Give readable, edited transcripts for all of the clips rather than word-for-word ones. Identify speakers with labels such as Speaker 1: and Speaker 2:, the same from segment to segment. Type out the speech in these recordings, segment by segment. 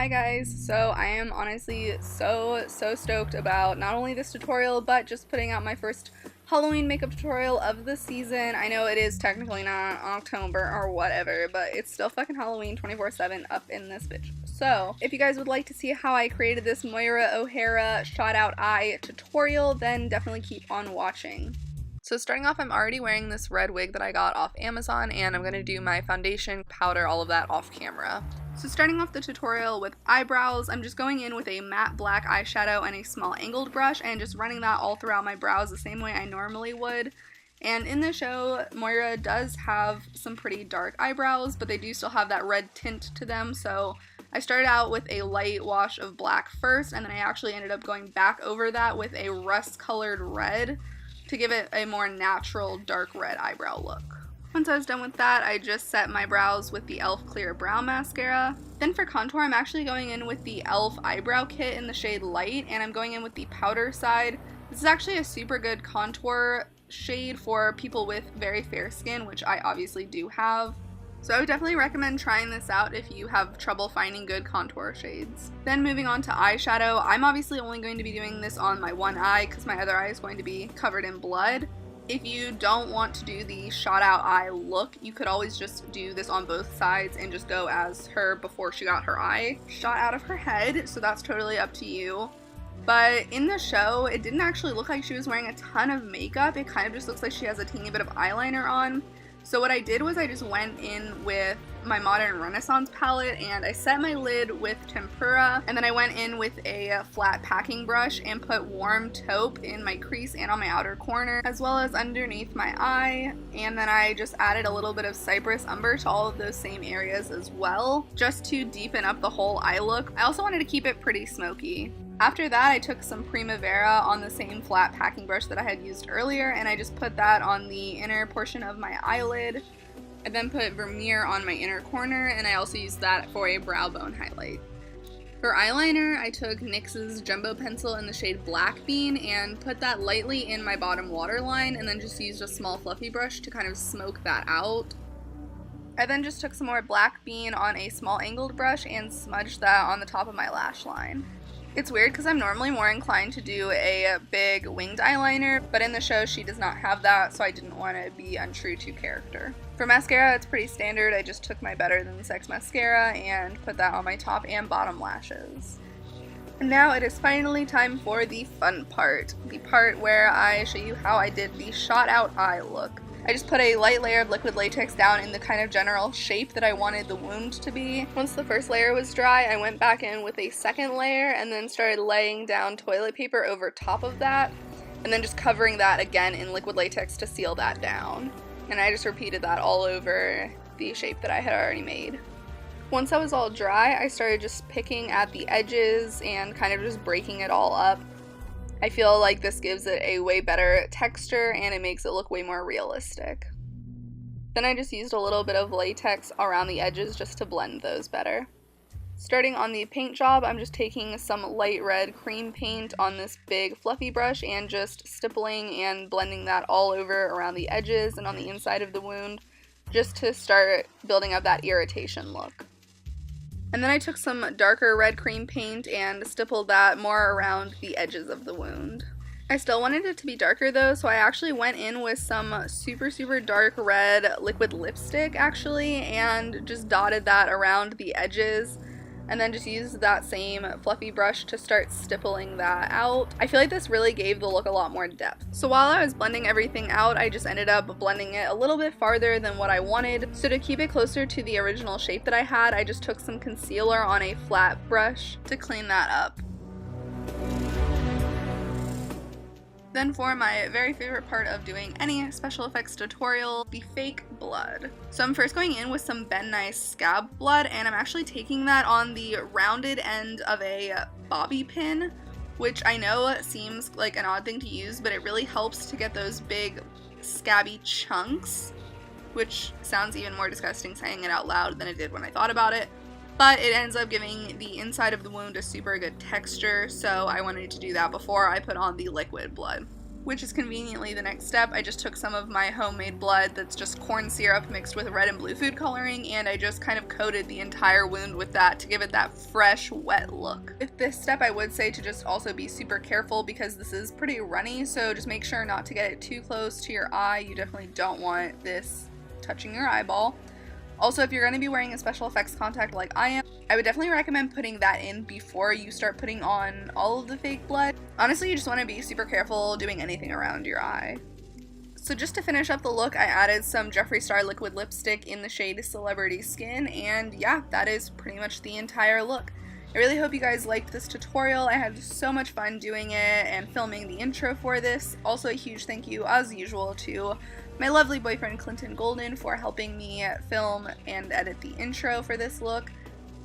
Speaker 1: Hi guys, so I am honestly so stoked about not only this tutorial but just putting out my first Halloween makeup tutorial of the season. I know it is technically not October or whatever, but it's still fucking Halloween 24/7 up in this bitch. So if you guys would like to see how I created this Moira O'Hara shot out eye tutorial, then definitely keep on watching. So starting off, I'm already wearing this red wig that I got off Amazon, and I'm going to do my foundation, powder, all of that off camera. So starting off the tutorial with eyebrows, I'm just going in with a matte black eyeshadow and a small angled brush and just running that all throughout my brows the same way I normally would. And in the show, Moira does have some pretty dark eyebrows, but they do still have that red tint to them, so I started out with a light wash of black first, and then I actually ended up going back over that with a rust-colored red to give it a more natural dark red eyebrow look. Once I was done with that, I just set my brows with the e.l.f. Clear Brow Mascara. Then for contour, I'm actually going in with the e.l.f. Eyebrow Kit in the shade Light, and I'm going in with the powder side. This is actually a super good contour shade for people with very fair skin, which I obviously do have. So I would definitely recommend trying this out if you have trouble finding good contour shades. Then moving on to eyeshadow, I'm obviously only going to be doing this on my one eye because my other eye is going to be covered in blood. If you don't want to do the shot out eye look, you could always just do this on both sides and just go as her before she got her eye shot out of her head, so that's totally up to you. But in the show, it didn't actually look like she was wearing a ton of makeup. It kind of just looks like she has a teeny bit of eyeliner on. So what I did was I just went in with my Modern Renaissance palette and I set my lid with Tempera, and then I went in with a flat packing brush and put warm taupe in my crease and on my outer corner as well as underneath my eye, and then I just added a little bit of Cypress Umber to all of those same areas as well just to deepen up the whole eye look. I also wanted to keep it pretty smoky. After that, I took some Primavera on the same flat packing brush that I had used earlier, and I just put that on the inner portion of my eyelid. I then put Vermeer on my inner corner, and I also used that for a brow bone highlight. For eyeliner, I took NYX's Jumbo Pencil in the shade Black Bean and put that lightly in my bottom waterline, and then just used a small fluffy brush to kind of smoke that out. I then just took some more Black Bean on a small angled brush and smudged that on the top of my lash line. It's weird because I'm normally more inclined to do a big winged eyeliner, but in the show she does not have that, so I didn't want to be untrue to character. For mascara, it's pretty standard. I just took my Better Than Sex mascara and put that on my top and bottom lashes. And now it is finally time for the fun part, the part where I show you how I did the shot out eye look. I just put a light layer of liquid latex down in the kind of general shape that I wanted the wound to be. Once the first layer was dry, I went back in with a second layer and then started laying down toilet paper over top of that, and then just covering that again in liquid latex to seal that down. And I just repeated that all over the shape that I had already made. Once that was all dry, I started just picking at the edges and kind of just breaking it all up. I feel like this gives it a way better texture and it makes it look way more realistic. Then I just used a little bit of latex around the edges just to blend those better. Starting on the paint job, I'm just taking some light red cream paint on this big fluffy brush and just stippling and blending that all over around the edges and on the inside of the wound just to start building up that irritation look. And then I took some darker red cream paint and stippled that more around the edges of the wound. I still wanted it to be darker though, so I actually went in with some super dark red liquid lipstick actually and just dotted that around the edges, and then just used that same fluffy brush to start stippling that out. I feel like this really gave the look a lot more depth. So while I was blending everything out, I just ended up blending it a little bit farther than what I wanted. So to keep it closer to the original shape that I had, I just took some concealer on a flat brush to clean that up. Then for my very favorite part of doing any special effects tutorial, the fake blood. So I'm first going in with some Ben Nice scab blood, and I'm actually taking that on the rounded end of a bobby pin, which I know seems like an odd thing to use, but it really helps to get those big scabby chunks, which sounds even more disgusting saying it out loud than it did when I thought about it. But it ends up giving the inside of the wound a super good texture, so I wanted to do that before I put on the liquid blood. which is conveniently the next step. I just took some of my homemade blood that's just corn syrup mixed with red and blue food coloring, and I just kind of coated the entire wound with that to give it that fresh, wet look. With this step, I would say to just also be super careful because this is pretty runny, so just make sure not to get it too close to your eye. You definitely don't want this touching your eyeball. Also, if you're going to be wearing a special effects contact like I am, I would definitely recommend putting that in before you start putting on all of the fake blood. Honestly, you just want to be super careful doing anything around your eye. So just to finish up the look, I added some Jeffree Star liquid lipstick in the shade Celebrity Skin, and yeah, that is pretty much the entire look. I really hope you guys liked this tutorial. I had so much fun doing it and filming the intro for this. Also, a huge thank you, as usual, to my lovely boyfriend Clinton Golden for helping me film and edit the intro for this look.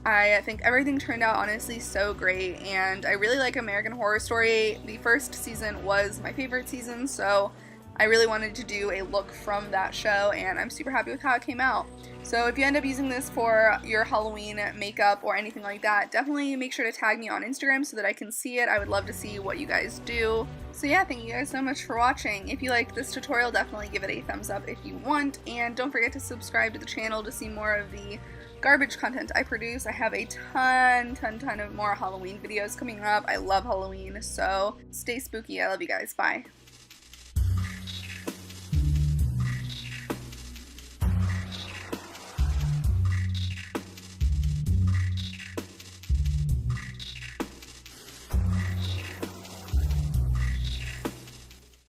Speaker 1: I think everything turned out honestly so great, and I really like American Horror Story. The first season was my favorite season, so I really wanted to do a look from that show, and I'm super happy with how it came out. So if you end up using this for your Halloween makeup or anything like that, definitely make sure to tag me on Instagram so that I can see it. I would love to see what you guys do. So yeah, thank you guys so much for watching. If you liked this tutorial, definitely give it a thumbs up if you want, and don't forget to subscribe to the channel to see more of the garbage content I produce. I have a ton of more Halloween videos coming up. I love Halloween, so stay spooky. I love you guys. Bye.